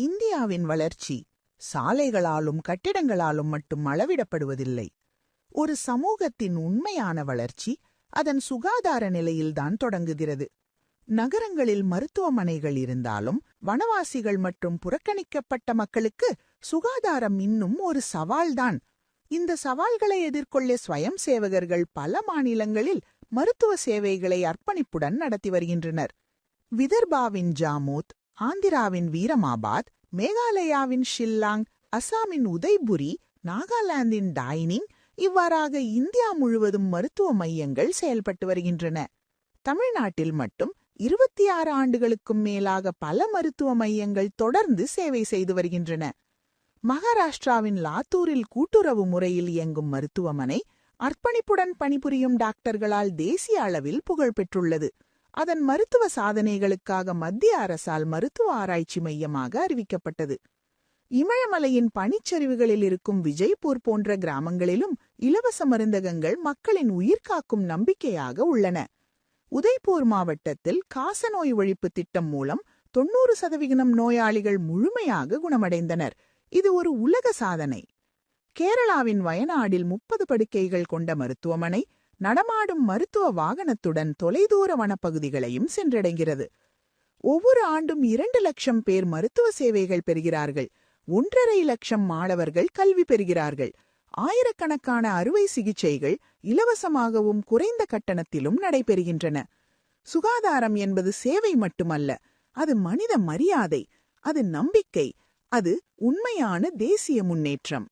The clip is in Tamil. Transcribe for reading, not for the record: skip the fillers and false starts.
இந்தியாவின் வளர்ச்சி சாலைகளாலும் கட்டிடங்களாலும் மட்டும் அளவிடப்படுவதில்லை. ஒரு சமூகத்தின் உண்மையான வளர்ச்சி அதன் சுகாதார நிலையில்தான் தொடங்குகிறது. நகரங்களில் மருத்துவமனைகள் இருந்தாலும் வனவாசிகள் மற்றும் புறக்கணிக்கப்பட்ட மக்களுக்கு சுகாதாரம் இன்னும் ஒரு சவால்தான். இந்த சவால்களை எதிர்கொள்ள ஸ்வயம் சேவகர்கள் பல மாநிலங்களில் மருத்துவ சேவைகளை அர்ப்பணிப்புடன் நடத்தி வருகின்றனர். விதர்பாவின் ஜாமோத், ஆந்திராவின் வீரமாபாத், மேகாலயாவின் ஷில்லாங், அசாமின் உதய்புரி, நாகாலாந்தின் டைனிங், இவ்வாறாக இந்தியா முழுவதும் மருத்துவ மையங்கள் செயல்பட்டு வருகின்றன. தமிழ்நாட்டில் மட்டும் 26 ஆண்டுகளுக்கும் மேலாக பல மருத்துவ மையங்கள் தொடர்ந்து சேவை செய்து வருகின்றன. மகாராஷ்டிராவின் லாத்தூரில் கூட்டுறவு முறையில் இயங்கும் மருத்துவமனை அர்ப்பணிப்புடன் பணிபுரியும் டாக்டர்களால் தேசிய அளவில் புகழ் பெற்றுள்ளது. அதன் மருத்துவ சாதனைகளுக்காக மத்திய அரசால் மருத்துவ ஆராய்ச்சி மையமாக அறிவிக்கப்பட்டது. இமயமலையின் பனிச்சரிவுகளில் இருக்கும் விஜய்பூர் போன்ற கிராமங்களிலும் இலவச மருந்தகங்கள் மக்களின் உயிர்காக்கும் நம்பிக்கையாக உள்ளன. உதய்பூர் மாவட்டத்தில் காசநோய் ஒழிப்பு திட்டம் மூலம் 90% நோயாளிகள் முழுமையாக குணமடைந்தனர். இது ஒரு உலக சாதனை. கேரளாவின் வயநாடில் 30 படுக்கைகள் கொண்ட மருத்துவமனை நடமாடும் மருத்துவ வாகனத்துடன் தொலைதூர வனப்பகுதிகளையும் சென்றடைகிறது. ஒவ்வொரு ஆண்டும் 2 லட்சம் பேர் மருத்துவ சேவைகள் பெறுகிறார்கள். 1.5 லட்சம் மாணவர்கள் கல்வி பெறுகிறார்கள். ஆயிரக்கணக்கான அறுவை சிகிச்சைகள் இலவசமாகவும் குறைந்த கட்டணத்திலும் நடைபெறுகின்றன. சுகாதாரம் என்பது சேவை மட்டுமல்ல, அது மனித மரியாதை, அது நம்பிக்கை, அது உண்மையான தேசிய முன்னேற்றம்.